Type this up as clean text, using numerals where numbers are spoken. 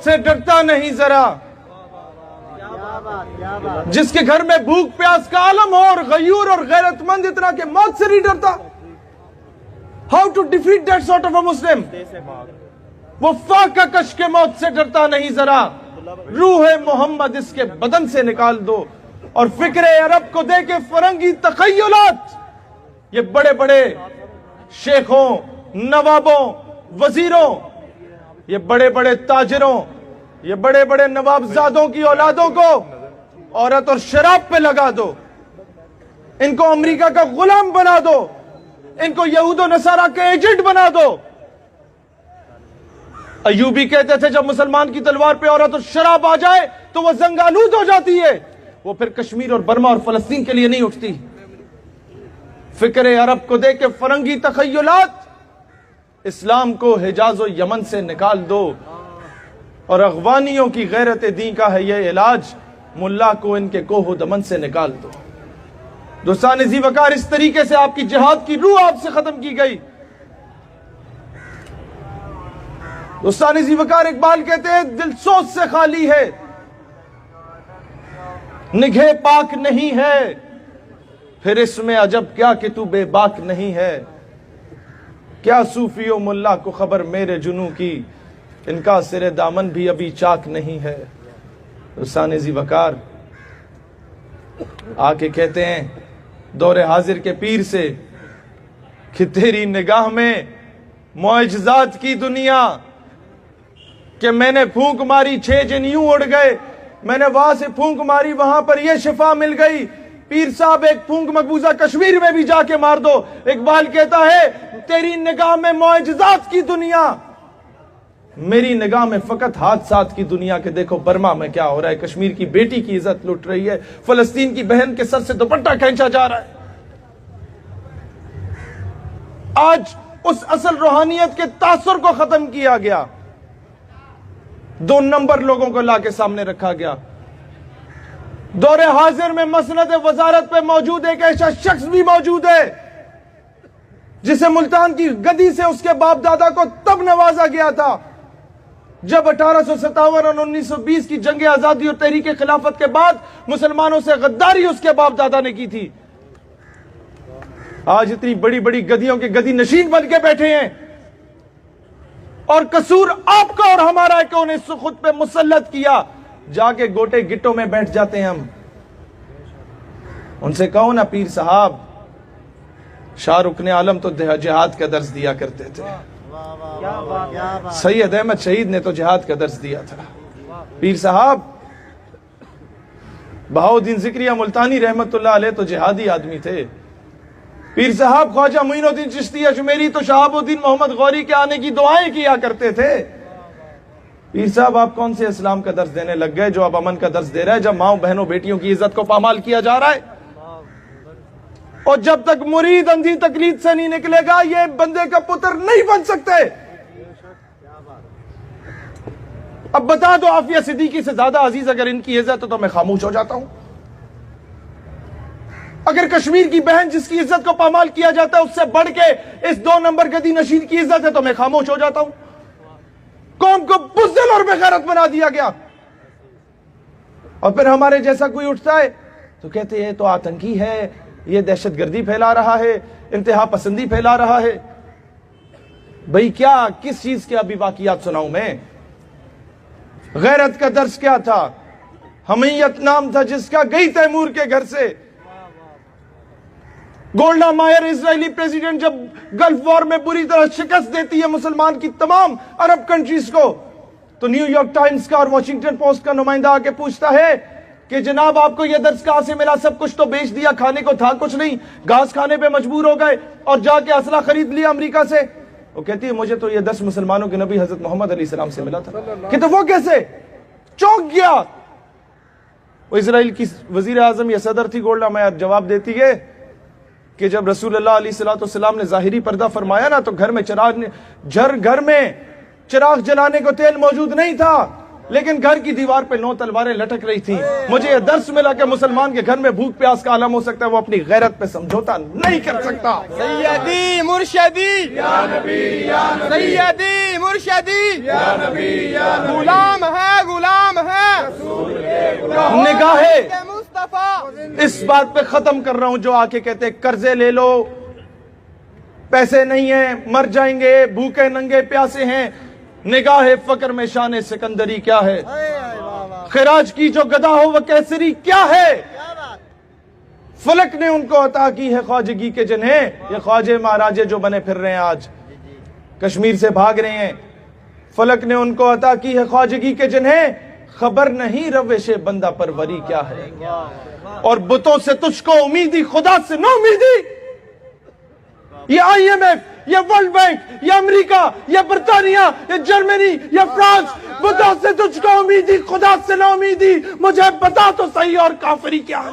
سے ڈرتا نہیں ذرا، جس کے گھر میں بھوک پیاس کا عالم ہو اور غیور اور غیرت مند اتنا کہ موت سے نہیں ڈرتا. How to defeat that sort of a Muslim? وہ فاقہ کش کے موت سے ڈرتا نہیں ذرا، روح محمد اس کے بدن سے نکال دو. اور فکر عرب کو دے کے فرنگی تخیلات، یہ بڑے بڑے شیخوں، نوابوں، وزیروں، یہ بڑے بڑے تاجروں، یہ بڑے بڑے نوابزادوں کی اولادوں کو عورت اور شراب پہ لگا دو، ان کو امریکہ کا غلام بنا دو، ان کو یہود و نصارہ کے ایجنٹ بنا دو. ایوبی کہتے تھے جب مسلمان کی تلوار پہ عورت اور شراب آ جائے تو وہ زنگ آلود ہو جاتی ہے، وہ پھر کشمیر اور برما اور فلسطین کے لیے نہیں اٹھتی. فکر عرب کو دے کے فرنگی تخیلات، اسلام کو حجاز و یمن سے نکال دو. اور اغوانیوں کی غیرت دین کا ہے یہ علاج، ملا کو ان کے کوہ و دمن سے نکال دو. دوستان ذی وقار، اس طریقے سے آپ کی جہاد کی روح آپ سے ختم کی گئی. دوستان ذی وقار، اقبال کہتے ہیں دل سوچ سے خالی ہے، نگہ پاک نہیں ہے، پھر اس میں عجب کیا کہ تو بے باک نہیں ہے. کیا صوفی و ملا کو خبر میرے جنوں کی، ان کا سر دامن بھی ابھی چاک نہیں ہے. دوستان ذی وقار آ کے کہتے ہیں دور حاضر کے پیر سے کہ تیری نگاہ میں معجزات کی دنیا، کہ میں نے پھونک ماری 6 جن یوں اڑ گئے، میں نے وہاں سے پھونک ماری وہاں پر یہ شفا مل گئی. پیر صاحب ایک پھونک مقبوضہ کشمیر میں بھی جا کے مار دو. اقبال کہتا ہے تیری نگاہ میں معجزات کی دنیا، میری نگاہ میں فقط حادثات کی دنیا. کہ دیکھو برما میں کیا ہو رہا ہے، کشمیر کی بیٹی کی عزت لٹ رہی ہے، فلسطین کی بہن کے سر سے دوپٹہ کھینچا جا رہا ہے. آج اس اصل روحانیت کے تاثر کو ختم کیا گیا، 2 نمبر لوگوں کو لا کے سامنے رکھا گیا. دور حاضر میں مسند وزارت پہ موجود ایک ایسا شخص بھی موجود ہے جسے ملتان کی گدی سے اس کے باپ دادا کو تب نوازا گیا تھا جب 1857 اور 1920 کی جنگ آزادی اور تحریک خلافت کے بعد مسلمانوں سے غداری اس کے باپ دادا نے کی تھی. آج اتنی بڑی بڑی گدیوں کے گدی نشین بن کے بیٹھے ہیں، اور قصور آپ کا اور ہمارا ہے کہ انہیں خود پہ مسلط کیا. جا کے گوٹے گٹوں میں بیٹھ جاتے ہیں ہم. ان سے کہو نا پیر صاحب، شاہ رکن عالم تو جہاد کا درس دیا کرتے تھے، سید احمد شہید نے تو جہاد کا درس دیا تھا. پیر صاحب بہاؤالدین ذکریہ ملتانی رحمت اللہ علیہ تو جہادی آدمی تھے. پیر صاحب خواجہ معین الدین چشتی اجمیری تو شہاب الدین محمد غوری کے آنے کی دعائیں کیا کرتے تھے. پیر صاحب آپ کون سے اسلام کا درس دینے لگ گئے جو اب امن کا درس دے رہا ہے، جب ماؤں بہنوں بیٹیوں کی عزت کو پامال کیا جا رہا ہے. اور جب تک مرید اندھی تقلید سے نہیں نکلے گا یہ بندے کا پتر نہیں بن سکتے. اب بتا دو عافیہ صدیقی سے زیادہ عزیز اگر ان کی عزت تو میں خاموش ہو جاتا ہوں. اگر کشمیر کی بہن جس کی عزت کو پامال کیا جاتا ہے اس سے بڑھ کے اس 2 نمبر گدی نشین کی عزت ہے تو میں خاموش ہو جاتا ہوں. قوم کو بزدل اور بے غیرت بنا دیا گیا. اور پھر ہمارے جیسا کوئی اٹھتا ہے تو کہتے ہیں تو آتنکی ہے، یہ دہشت گردی پھیلا رہا ہے، انتہا پسندی پھیلا رہا ہے. بھئی کیا کس چیز کے ابھی واقعات سناؤں میں؟ غیرت کا درس کیا تھا؟ حمیت نام تھا جس کا، گئی تیمور کے گھر سے. گولڈا مائر اسرائیلی پریزیڈنٹ جب گلف وار میں بری طرح شکست دیتی ہے مسلمان کی تمام عرب کنٹریز کو، تو نیو یارک ٹائمز کا اور واشنگٹن پوسٹ کا نمائندہ آ کے پوچھتا ہے کہ جناب آپ کو یہ درس کہاں سے ملا؟ سب کچھ تو بیچ دیا، کھانے کو تھا کچھ نہیں، گھاس کھانے پہ مجبور ہو گئے اور جا کے اسلحہ خرید لیا امریکہ سے. وہ کہتی ہے مجھے تو یہ درس مسلمانوں کے نبی حضرت محمد علیہ السلام سے ملا تھا. کہ تو وہ کیسے؟ چونک گیا. وہ اسرائیل کی وزیر اعظم یا صدر تھی گولڈا مائر، جواب دیتی ہے کہ جب رسول اللہ علیہ السلام نے ظاہری پردہ فرمایا نا تو گھر میں چراغ جلانے کو تیل موجود نہیں تھا. لیکن گھر کی دیوار پہ 9 تلواریں لٹک رہی تھیں. مجھے یہ درس ملا کہ مسلمان کے گھر میں بھوک پیاس کا عالم ہو سکتا ہے, وہ اپنی غیرت پہ سمجھوتا نہیں کر سکتا. سیدی مرشدی یا نبی یا نبی, سیدی مرشدی یا نبی یا نبی, غلام ہے نگاہ مصطفیٰ. اس بات پہ ختم کر رہا ہوں جو آ کے کہتے ہیں قرضے لے لو, پیسے نہیں ہیں, مر جائیں گے, بھوکے ننگے پیاسے ہیں. نگاہ فقر میں شان سکندری کیا ہے, خراج کی جو گدا ہو وہ کیسری کیا ہے. فلک نے ان کو عطا کی ہے خواجگی کے جنہیں, یہ خواجے مہاراجے جو بنے پھر رہے ہیں آج کشمیر سے بھاگ رہے ہیں. فلک نے ان کو عطا کی ہے خواجگی کے جنہیں, خبر نہیں روش بندہ پروری کیا ہے. اور بتوں سے تجھ کو امیدی, خدا سے نہ امیدی. یہ IMF, یہ ورلڈ بینک, یہ امریکہ, یہ برطانیہ, یہ جرمنی, یہ فرانس, بتوں سے تجھ کو امیدی, خدا سے نہ امیدی. مجھے بتا تو صحیح اور کافری کیا ہے.